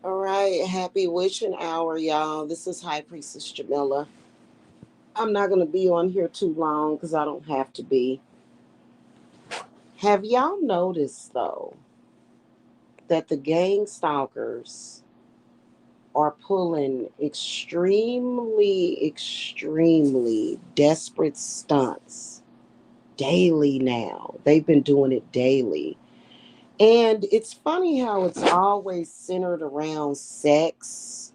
All right, happy witching hour, y'all. This is High Priestess Jamila. I'm not going to be on here too long because I don't have to be. Have y'all noticed, though, that the gang stalkers are pulling extremely desperate stunts daily now? They've been doing it daily. And it's funny how it's always centered around sex,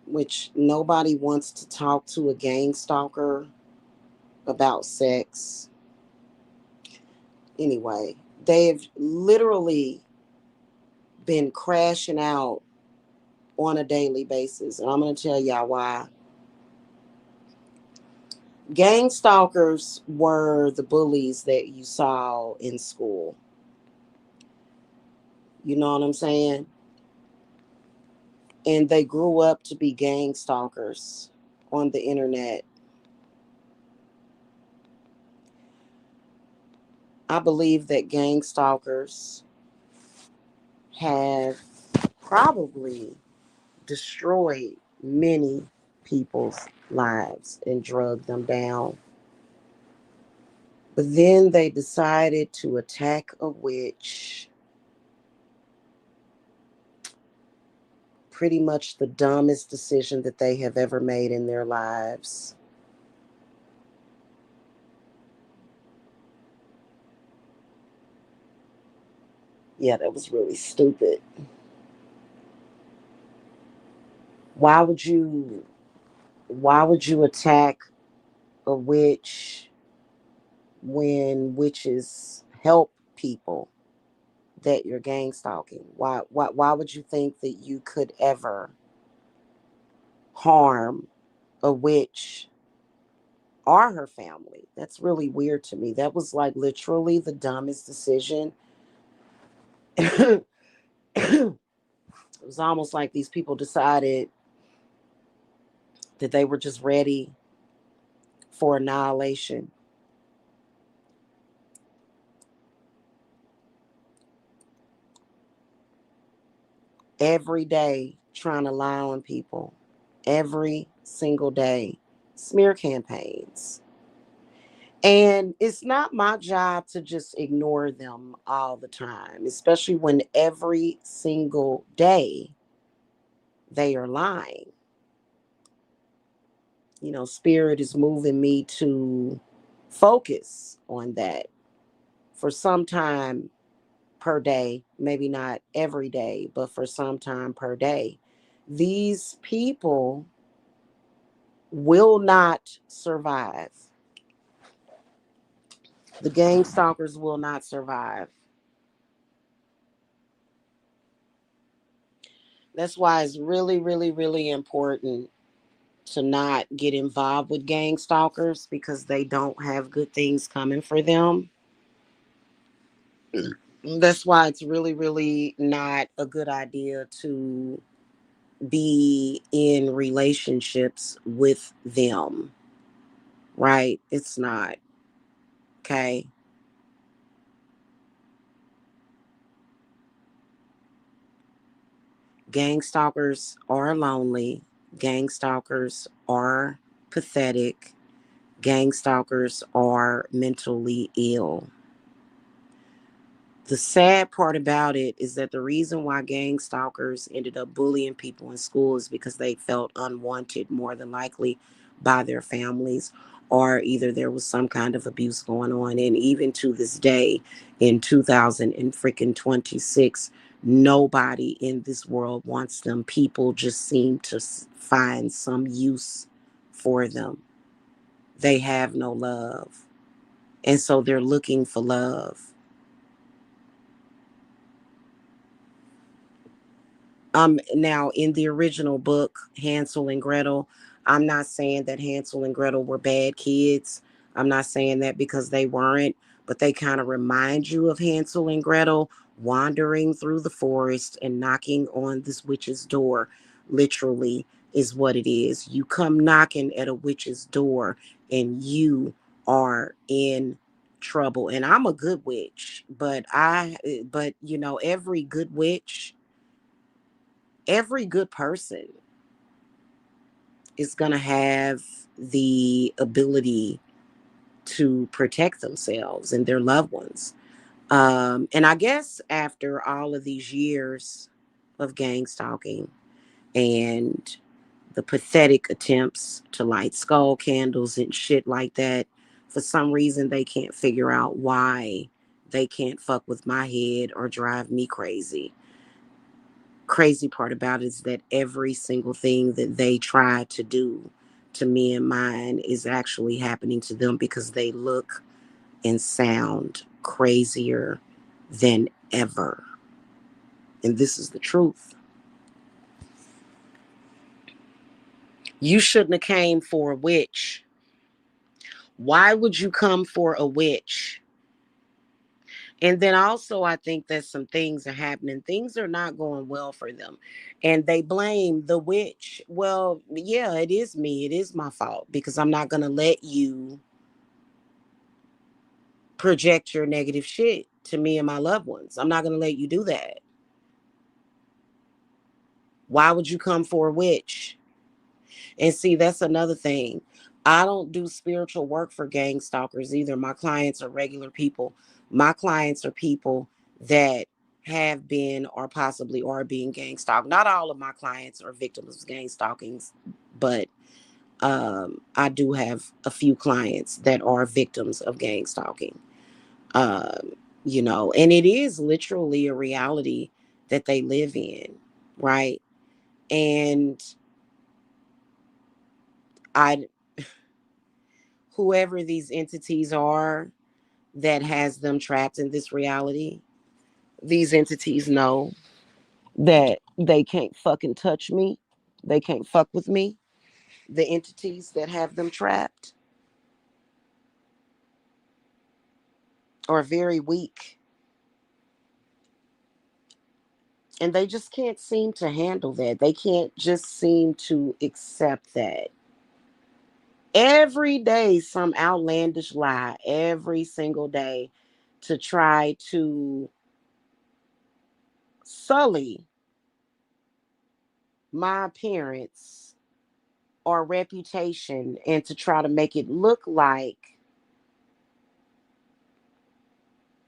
which nobody wants to talk to a gang stalker about sex. Anyway, they've literally been crashing out on a daily basis. And I'm going to tell y'all why. Gang stalkers were the bullies that you saw in school. You know what I'm saying? And they grew up to be gang stalkers on the internet. I believe that gang stalkers have probably destroyed many people's lives and drug them down. But then they decided to attack a witch. Pretty much the dumbest decision that they have ever made in their lives. Yeah, that was really stupid. Why would you why would you attack a witch when witches help people that you're gang stalking? Why would you think that you could ever harm a witch or her family? That's really weird to me. That was like literally the dumbest decision. It was almost like these people decided that they were just ready for annihilation. Every day trying to lie on people. Every single day. Smear campaigns. And it's not my job to just ignore them all the time, especially when every single day they are lying. Spirit is moving me to focus on that for some time per day, maybe not every day, but for some time per day. These people will not survive. The gang stalkers will not survive. That's why it's really important to not get involved with gang stalkers because they don't have good things coming for them. That's why it's really not a good idea to be in relationships with them, right? It's not. Okay. Gang stalkers are lonely. Gang stalkers are pathetic. Gang stalkers are mentally ill. The sad part about it is that the reason why gang stalkers ended up bullying people in school is because they felt unwanted, more than likely by their families, or either there was some kind of abuse going on. And even to this day, in 2000 and freaking 26, nobody in this world wants them. People just seem to find some use for them. They have no love. And so they're looking for love. Now in the original book, Hansel and Gretel, I'm not saying that Hansel and Gretel were bad kids. I'm not saying that because they weren't, but they kind of remind you of Hansel and Gretel wandering through the forest and knocking on this witch's door. Literally is what it is. You come knocking at a witch's door and you are in trouble. And I'm a good witch, but you know, every good witch, every good person is going to have the ability to protect themselves and their loved ones. And I guess after all of these years of gang stalking and the pathetic attempts to light skull candles and shit like that, for some reason they can't figure out why they can't fuck with my head or drive me crazy. Crazy part about it is that every single thing that they try to do to me and mine is actually happening to them because they look and sound crazier than ever. And this is the truth. You shouldn't have came for a witch. Why would you come for a witch? And then also, I think that some things are happening. Things are not going well for them. And they blame the witch. Well, yeah, it is me. It is my fault because I'm not going to let you project your negative shit to me and my loved ones. I'm not going to let you do that. Why would you come for a witch? And see, that's another thing. I don't do spiritual work for gang stalkers either. My clients are regular people. My clients are people that have been or possibly are being gang stalked. Not all of my clients are victims of gang stalkings, but I do have a few clients that are victims of gang stalking. You know, and it is literally a reality that they live in, right? And I whoever these entities are that has them trapped in this reality, these entities know that they can't fucking touch me. They can't fuck with me. The entities that have them trapped are very weak. And they just can't seem to handle that. They can't just seem to accept that. Every day, some outlandish lie, every single day to try to sully my appearance or reputation and to try to make it look like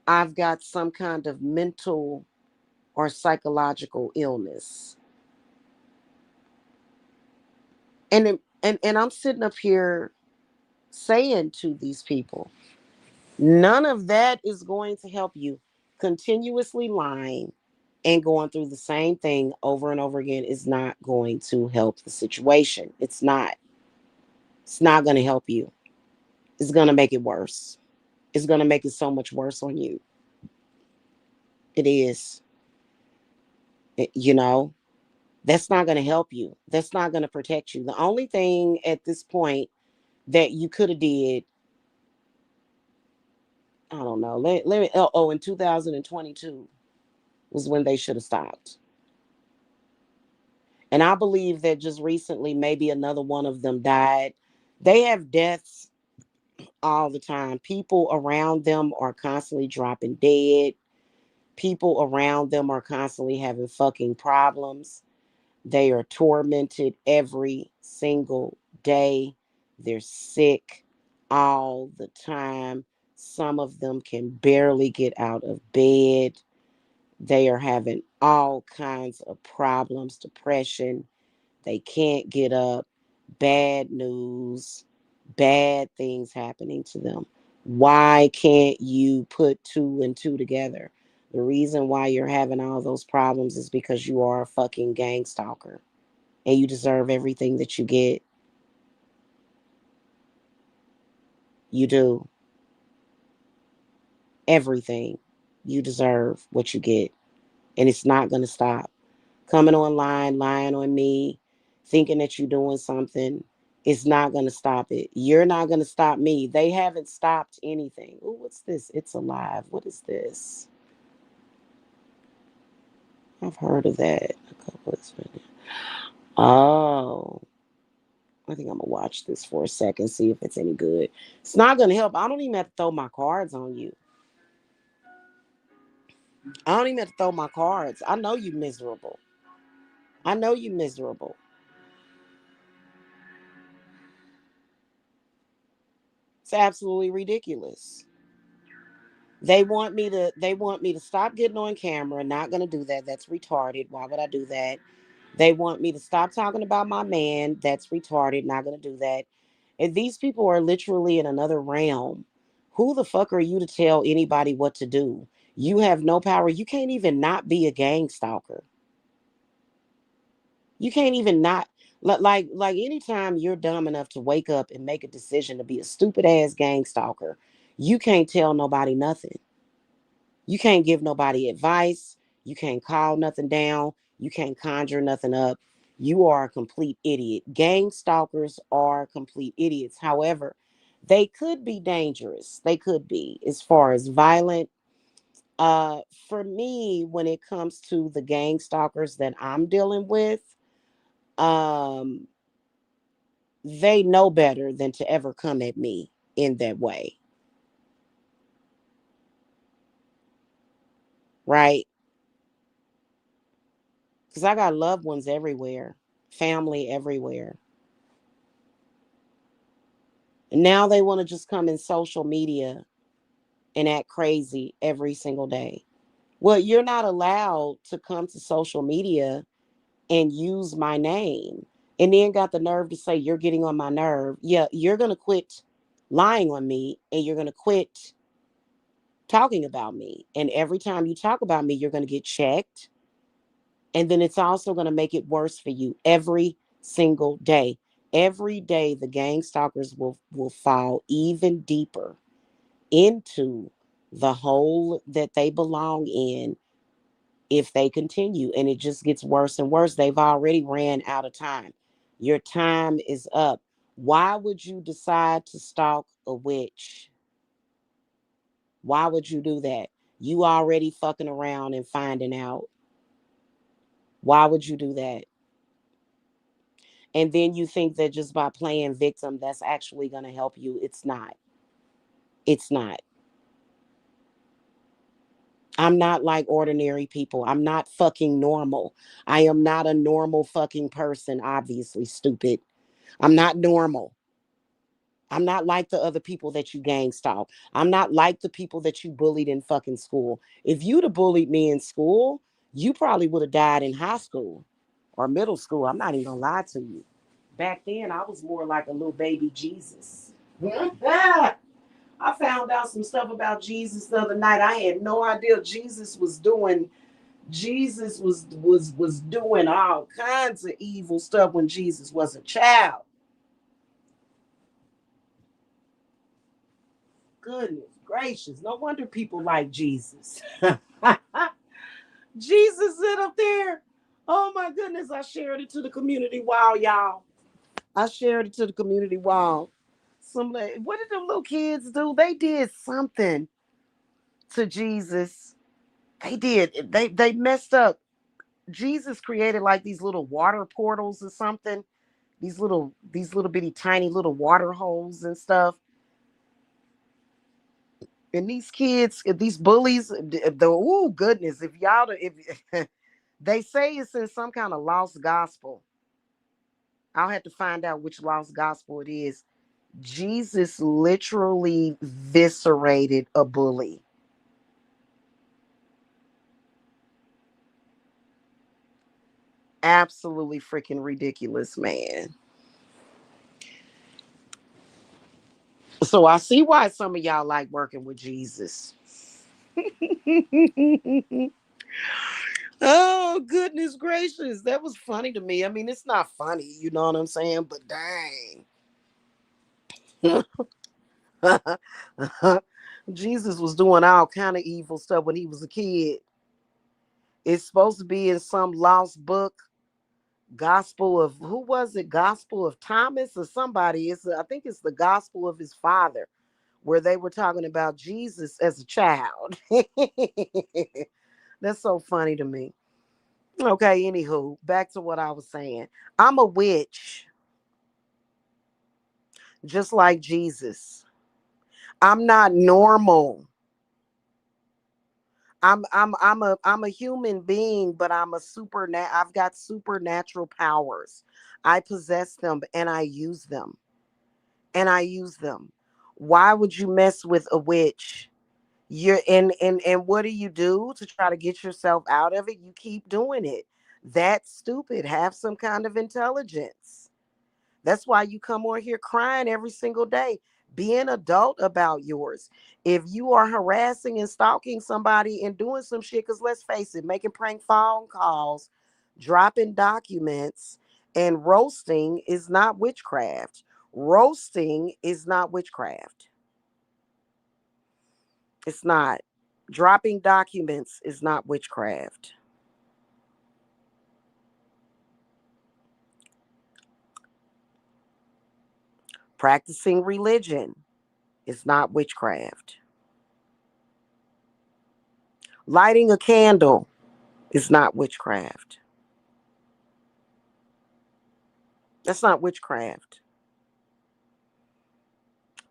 I've got some kind of mental or psychological illness. And I'm sitting up here saying to these people, none of that is going to help you. Continuously lying and going through the same thing over and over again is not going to help the situation. It's not. It's not going to help you. It's going to make it worse. It's going to make it so much worse on you. It is. You know, that's not going to help you. That's not going to protect you. The only thing at this point that you could have did, I don't know. Let me, in 2022 was when they should have stopped. And I believe that just recently, maybe another one of them died. They have deaths all the time. People around them are constantly dropping dead. People around them are constantly having fucking problems. They are tormented every single day. They're sick all the time. Some of them can barely get out of bed. They are having all kinds of problems, depression. They can't get up. Bad news, bad things happening to them. Why can't you put two and two together? The reason why you're having all those problems is because you are a fucking gang stalker and you deserve everything that you get. You do. Everything. You deserve what you get. And it's not going to stop. Coming online, lying on me, thinking that you're doing something, it's not going to stop it. You're not going to stop me. They haven't stopped anything. Oh, what's this? It's alive. What is this? I've heard of that. A couple of Oh, I think I'm gonna watch this for a second, see if it's any good. It's not gonna help. I don't even have to throw my cards on you. I don't even have to throw my cards. I know you miserable. I know you miserable. It's absolutely ridiculous. They want me to stop getting on camera. Not gonna do that. That's retarded. Why would I do that? They want me to stop talking about my man. That's retarded. Not gonna do that. And these people are literally in another realm. Who the fuck are you to tell anybody what to do? You have no power. You can't even not be a gang stalker. You can't even not like anytime you're dumb enough to wake up and make a decision to be a stupid ass gang stalker, you can't tell nobody nothing. You can't give nobody advice. You can't call nothing down. You can't conjure nothing up. You are a complete idiot. Gang stalkers are complete idiots. However, they could be dangerous. They could be as far as violent. For me, when it comes to the gang stalkers that I'm dealing with, um, they know better than to ever come at me in that way. Right? Because I got loved ones everywhere, family everywhere. And now they want to just come in social media and act crazy every single day. Well, you're not allowed to come to social media and use my name and then got the nerve to say you're getting on my nerve. Yeah, you're going to quit lying on me and you're going to quit talking about me. And every time you talk about me, you're going to get checked. And then it's also going to make it worse for you every single day. Every day, the gang stalkers will fall even deeper into the hole that they belong in if they continue. And it just gets worse and worse. They've already ran out of time. Your time is up. Why would you decide to stalk a witch? Why would you do that? You already fucking around and finding out. Why would you do that? And then you think that just by playing victim, that's actually going to help you. It's not. It's not. I'm not like ordinary people. I'm not fucking normal. I am not a normal fucking person, obviously, stupid. I'm not normal. I'm not like the other people that you gang stalk. I'm not like the people that you bullied in fucking school. If you'd have bullied me in school, you probably would have died in high school or middle school. I'm not even gonna lie to you. Back then, I was more like a little baby Jesus. I found out some stuff about Jesus the other night. I had no idea Jesus was doing all kinds of evil stuff when Jesus was a child. Goodness gracious. No wonder people like Jesus. Jesus sit up there. Oh my goodness. I shared it to the community wall, y'all. I shared it to the community wall. What did them little kids do? They did something to Jesus. They did. They messed up. Jesus created like these little water portals or something. These little bitty tiny little water holes and stuff. And these kids, these bullies, the oh goodness, if y'all if they say it's in some kind of lost gospel. I'll have to find out which lost gospel it is. Jesus literally viscerated a bully. Absolutely freaking ridiculous, man. So I see why some of y'all like working with Jesus. Oh, goodness gracious. That was funny to me. I mean, it's not funny, you know what I'm saying? But dang. Jesus was doing all kind of evil stuff when he was a kid. It's supposed to be in some lost book, Gospel of who was it? Gospel of Thomas or somebody. I think it's the Gospel of his father, where they were talking about Jesus as a child. That's so funny to me. Okay, anywho, back to what I was saying. I'm a witch. just like Jesus. I'm not normal. I'm a human being, but I've got supernatural powers. I possess them and I use them. And I use them. Why would you mess with a witch? You're and what do to try to get yourself out of it? You keep doing it. That's stupid. Have some kind of intelligence. That's why you come on here crying every single day. Be an adult about yours. If you are harassing and stalking somebody and doing some shit, because let's face it, making prank phone calls, dropping documents, and roasting is not witchcraft. Roasting is not witchcraft. It's not. Dropping documents is not witchcraft. Practicing religion is not witchcraft. Lighting a candle is not witchcraft. That's not witchcraft.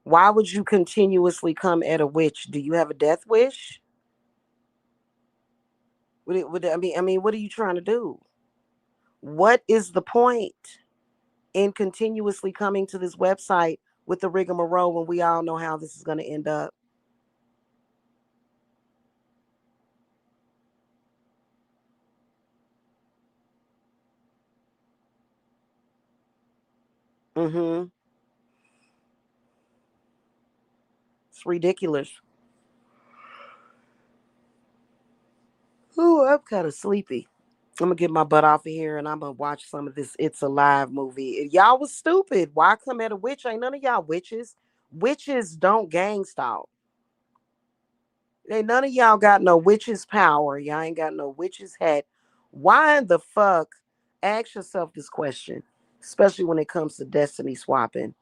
Why would you continuously come at a witch? Do you have a death wish? I mean, what are you trying to do? What is the point in continuously coming to this website with the rigmarole when we all know how this is going to end up? Mm-hmm. It's ridiculous. Ooh, I'm kind of sleepy. I'm gonna get my butt off of here and I'm gonna watch some of this It's Alive movie. Y'all was stupid. Why come at a witch? Ain't none of y'all witches. Witches don't gang stalk. Ain't none of y'all got no witch's power. Y'all ain't got no witch's hat. Why in the fuck? Ask yourself this question, especially when it comes to destiny swapping.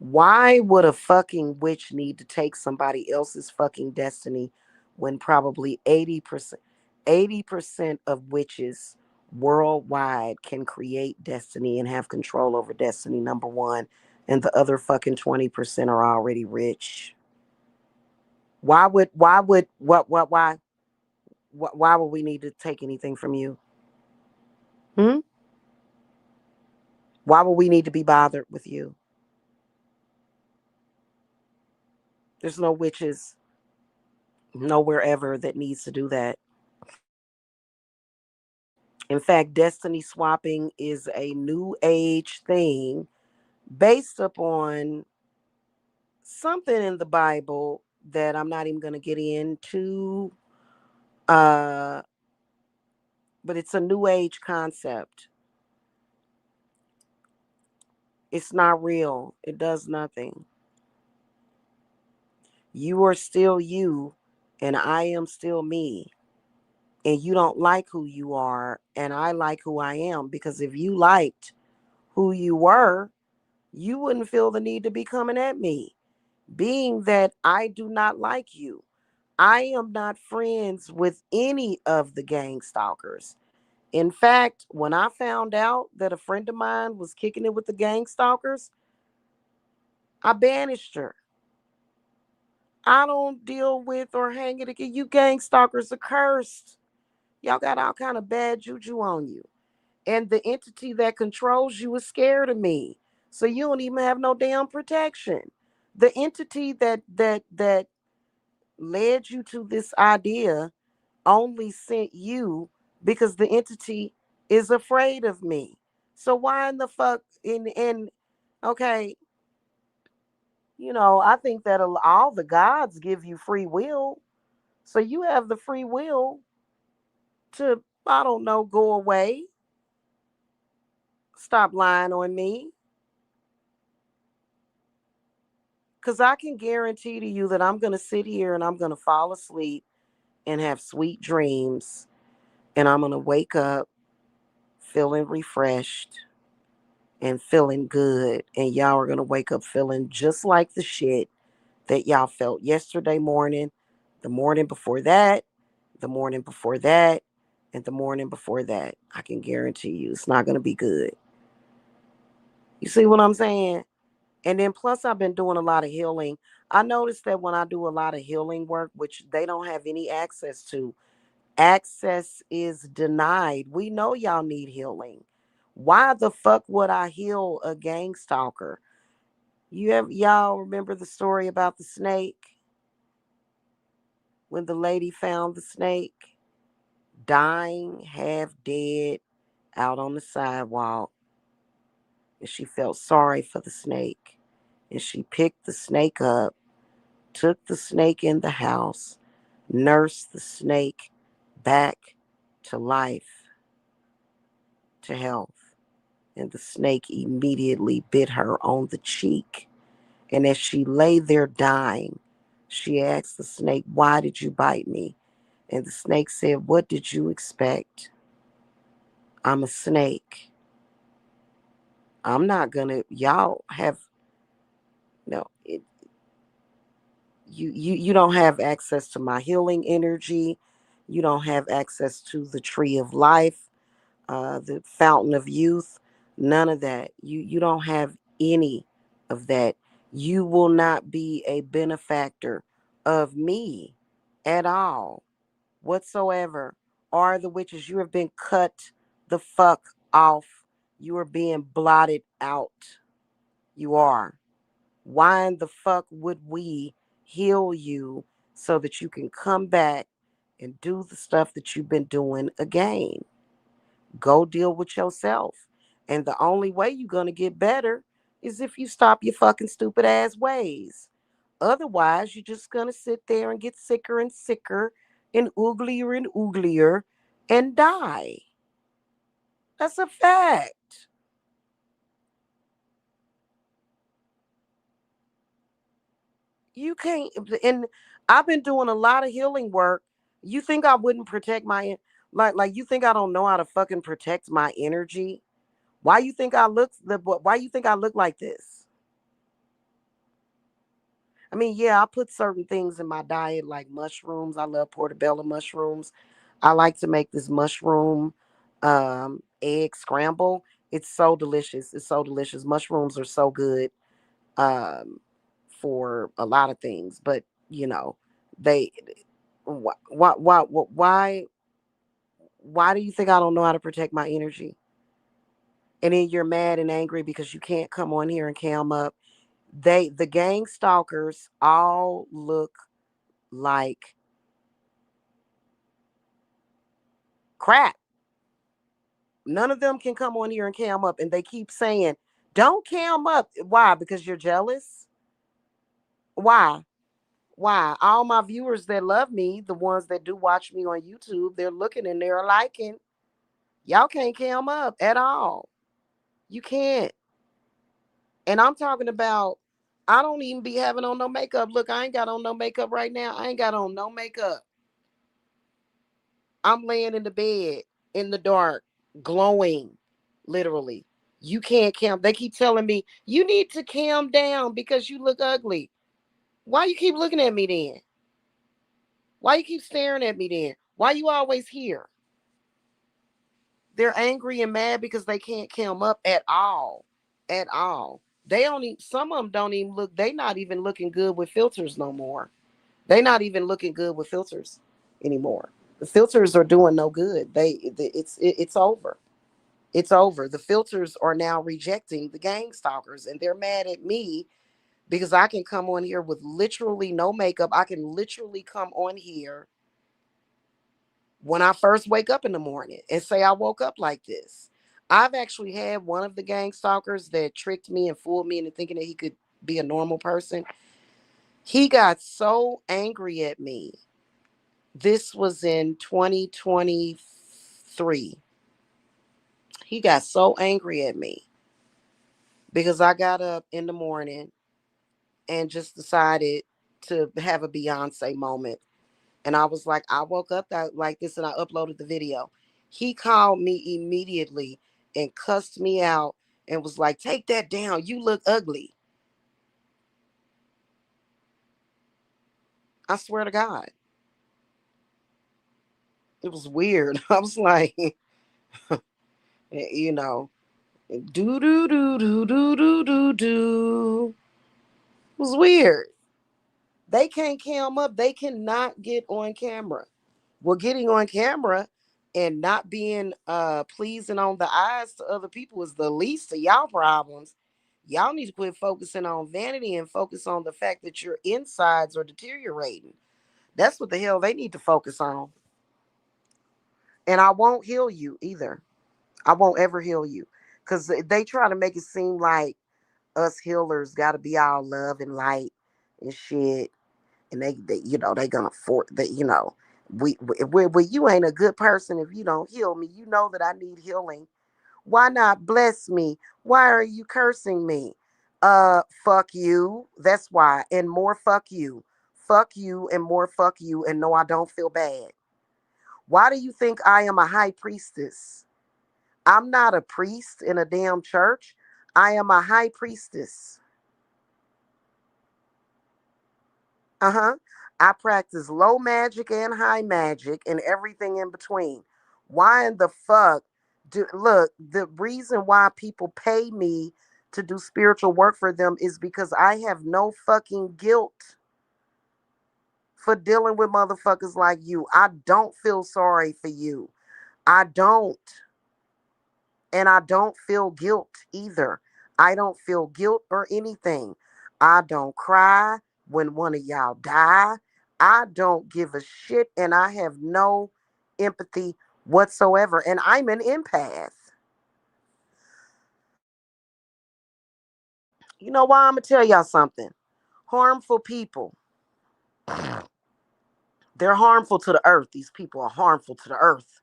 Why would a fucking witch need to take somebody else's fucking destiny when probably 80% of witches worldwide can create destiny and have control over destiny, number one, and the other fucking 20% are already rich? Why would we need to take anything from you? Hmm? Why would we need to be bothered with you? There's no witches nowhere ever that needs to do that. In fact, destiny swapping is a new age thing based upon something in the Bible that I'm not even going to get into. Uh, but it's a new age concept. It's not real. It does nothing. You are still you, and I am still me. And you don't like who you are, and I like who I am. Because if you liked who you were, you wouldn't feel the need to be coming at me. Being that I do not like you, I am not friends with any of the gang stalkers. In fact, when I found out that a friend of mine was kicking it with the gang stalkers, I banished her. I don't deal with or hang it again. You gang stalkers are cursed. Y'all got all kind of bad juju on you. And the entity that controls you is scared of me. So you don't even have no damn protection. The entity that led you to this idea only sent you because the entity is afraid of me. So why in the fuck in okay, I think that all the gods give you free will. So you have the free will to, I don't know, go away, stop lying on me. Because I can guarantee to you that I'm going to sit here and I'm going to fall asleep and have sweet dreams. And I'm going to wake up feeling refreshed and feeling good. And y'all are going to wake up feeling just like the shit that y'all felt yesterday morning, the morning before that, the morning before that, and the morning before that. I can guarantee you it's not going to be good. You see what I'm saying? And then plus I've been doing a lot of healing. I noticed that when I do a lot of healing work, which they don't have any access to, access is denied. We know y'all need healing. Why the fuck would I heal a gang stalker? Y'all remember the story about the snake? When the lady found the snake dying, half dead, out on the sidewalk, and she felt sorry for the snake. And she picked the snake up, took the snake in the house, nursed the snake back to life, to health. And the snake immediately bit her on the cheek. And as she lay there dying, she asked the snake, "Why did you bite me?" And the snake said, "What did you expect? I'm a snake. I'm not gonna, y'all have, no, you don't have access to my healing energy. You don't have access to the tree of life, the fountain of youth, none of that. You don't have any of that. You will not be a benefactor of me at all whatsoever. Are the witches, you have been cut the fuck off. You are being blotted out. You are. Why in the fuck would we heal you so that you can come back and do the stuff that you've been doing again? Go deal with yourself. And the only way you're going to get better is if you stop your fucking stupid ass ways. Otherwise, you're just going to sit there and get sicker and sicker and uglier and die. That's a fact. You can't, and I've been doing a lot of healing work. You think I wouldn't protect like you think I don't know how to fucking protect my energy? Why you think I look like this? I mean, yeah, I put certain things in my diet like mushrooms. I love portobello mushrooms. I like to make this mushroom egg scramble. It's so delicious. It's so delicious. Mushrooms are so good um for a lot of things, but you know, they why do you think I don't know how to protect my energy? And then you're mad and angry because you can't come on here and cam up. The gang stalkers all look like crap. None of them can come on here and cam up, and they keep saying, "Don't cam up." Why? Because you're jealous? Why? Why? All my viewers that love me, the ones that do watch me on YouTube, they're looking and they're liking. Y'all can't cam up at all. You can't. And I'm talking about, I don't even be having on no makeup. Look, I ain't got on no makeup right now. I ain't got on no makeup. I'm laying in the bed in the dark, glowing, literally. You can't cam. They keep telling me, you need to calm down because you look ugly. Why you keep looking at me then? Why you keep staring at me then? Why you always here? They're angry and mad because they can't cam up at all. At all. They only some of them don't even look, they not even looking good with filters no more. They not even looking good with filters anymore. The filters are doing no good. It's over. It's over. The filters are now rejecting the gang stalkers and they're mad at me because I can come on here with literally no makeup. I can literally come on here when I first wake up in the morning and say I woke up like this. I've actually had one of the gang stalkers that tricked me and fooled me into thinking that he could be a normal person. He got so angry at me. This was in 2023. He got so angry at me because I got up in the morning and just decided to have a Beyonce moment. And I was like, I woke up like this and I uploaded the video. He called me immediately and cussed me out and was like, take that down. You look ugly. I swear to God. It was weird. I was like, you know, Do do do do do do do do. It was weird. They can't cam up. They cannot get on camera. Well, getting on camera and not being pleasing on the eyes to other people is the least of y'all problems. Y'all need to quit focusing on vanity and focus on the fact that your insides are deteriorating. That's what the hell they need to focus on. And I won't heal you either. I won't ever heal you. Because they try to make it seem like us healers got to be all love and light and shit. And they gonna force that, we you ain't a good person if you don't heal me. You know that I need healing. Why not bless me? Why are you cursing me? Fuck you. That's why. And more fuck you. Fuck you and more fuck you. And no, I don't feel bad. Why do you think I am a high priestess? I'm not a priest in a damn church. I am a high priestess. Uh-huh. I practice low magic and high magic and everything in between. Why in the fuck look, the reason why people pay me to do spiritual work for them is because I have no fucking guilt for dealing with motherfuckers like you. I don't feel sorry for you. I don't. And I don't feel guilt either. I don't feel guilt or anything. I don't cry when one of y'all die. I don't give a shit and I have no empathy whatsoever. And I'm an empath. You know why? I'm going to tell y'all something. Harmful people, they're harmful to the earth. These people are harmful to the earth.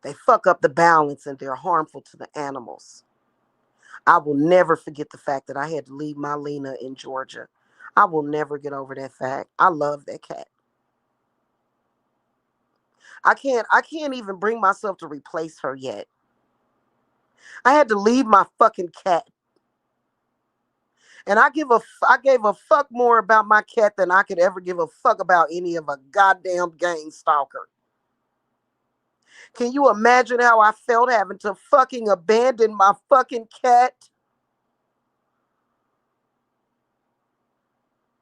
They fuck up the balance and they're harmful to the animals. I will never forget the fact that I had to leave my Lena in Georgia. I will never get over that fact. I love that cat. I can't even bring myself to replace her yet. I had to leave my fucking cat. And I gave a fuck more about my cat than I could ever give a fuck about any of a goddamn gang stalker. Can you imagine how I felt having to fucking abandon my fucking cat?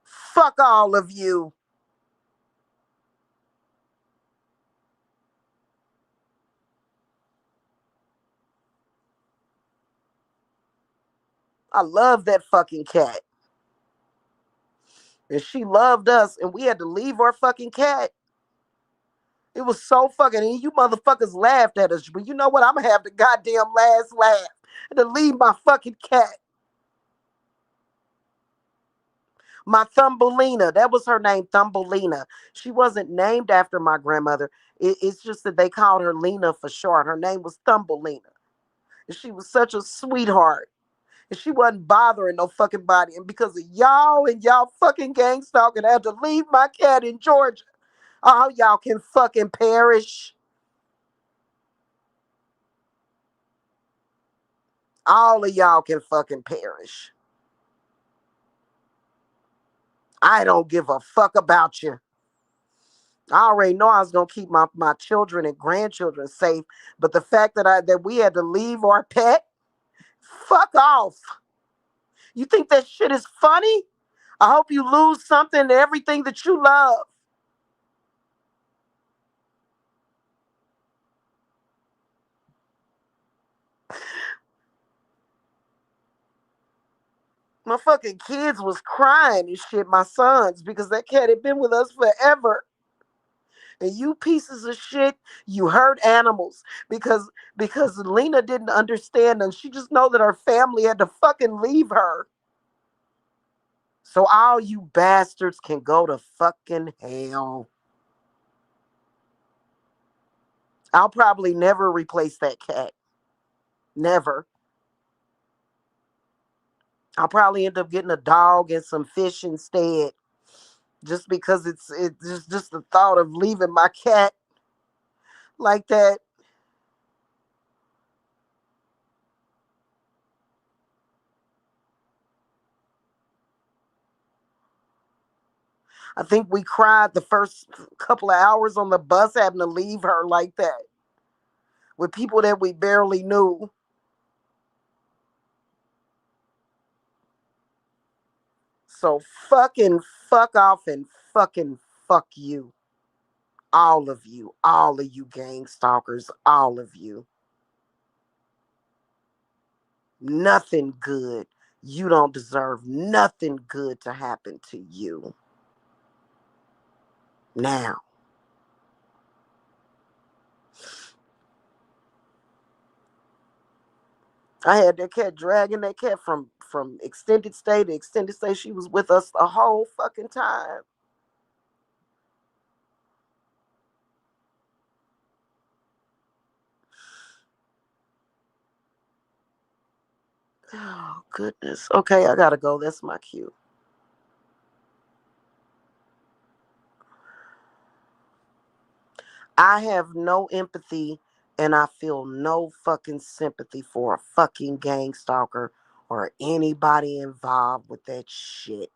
Fuck all of you. I love that fucking cat. And she loved us, and we had to leave our fucking cat. It was so fucking, and you motherfuckers laughed at us. But you know what? I'm gonna have the goddamn last laugh. And to leave my fucking cat. My Thumbelina. That was her name, Thumbelina. She wasn't named after my grandmother. It's just that they called her Lena for short. Her name was Thumbelina. And she was such a sweetheart. And she wasn't bothering no fucking body. And because of y'all and y'all fucking gang stalking, I had to leave my cat in Georgia. Oh, y'all can fucking perish. All of y'all can fucking perish. I don't give a fuck about you. I already know I was gonna keep my children and grandchildren safe, but the fact that we had to leave our pet, fuck off. You think that shit is funny? I hope you lose something and everything that you love. My fucking kids was crying and shit, my sons, because that cat had been with us forever. And you pieces of shit, you hurt animals because Lena didn't understand and she just know that her family had to fucking leave her. So all you bastards can go to fucking hell. I'll probably never replace that cat. Never. I'll probably end up getting a dog and some fish instead. Just because it's just the thought of leaving my cat like that. I think we cried the first couple of hours on the bus having to leave her like that with people that we barely knew. So fucking fuck off and fucking fuck you. All of you gang stalkers, all of you. Nothing good. You don't deserve nothing good to happen to you. Now. I had that cat dragging that cat from extended stay to extended stay. She was with us the whole fucking time. Oh goodness. Okay, I gotta go. That's my cue. I have no empathy and I feel no fucking sympathy for a fucking gang stalker or anybody involved with that shit.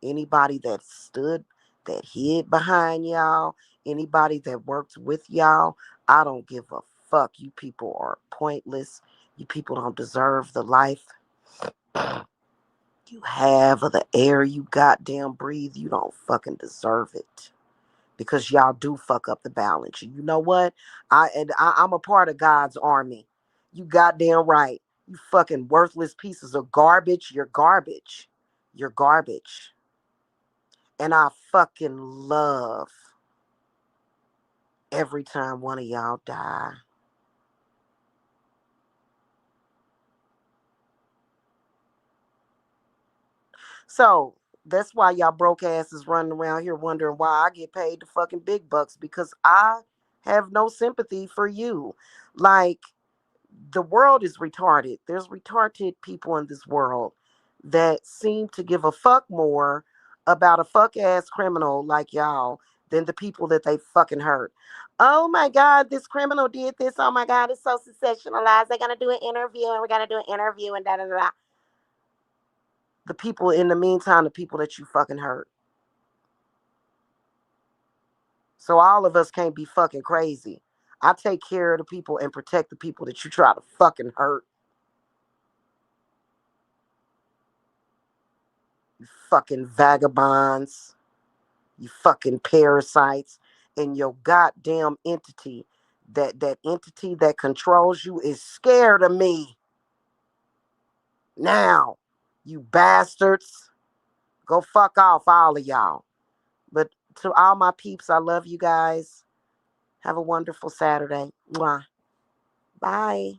Anybody that stood, that hid behind y'all, anybody that worked with y'all, I don't give a fuck. You people are pointless. You people don't deserve the life you have or the air you goddamn breathe. You don't fucking deserve it. Because y'all do fuck up the balance. You know what? I'm a part of God's army. You goddamn right. You fucking worthless pieces of garbage. You're garbage. You're garbage. And I fucking love every time one of y'all die. So that's why y'all broke asses running around here wondering why I get paid the fucking big bucks because I have no sympathy for you. Like, the world is retarded. There's retarded people in this world that seem to give a fuck more about a fuck ass criminal like y'all than the people that they fucking hurt. Oh my God, this criminal did this. Oh my God, it's so sensationalized. They're gonna do an interview and we're gonna do an interview and da da da. The people in the meantime, the people that you fucking hurt. So all of us can't be fucking crazy. I take care of the people and protect the people that you try to fucking hurt. You fucking vagabonds. You fucking parasites. And your goddamn entity, that entity that controls you is scared of me. Now, you bastards, go fuck off, all of y'all. But to all my peeps, I love you guys. Have a wonderful Saturday. Mwah. Bye.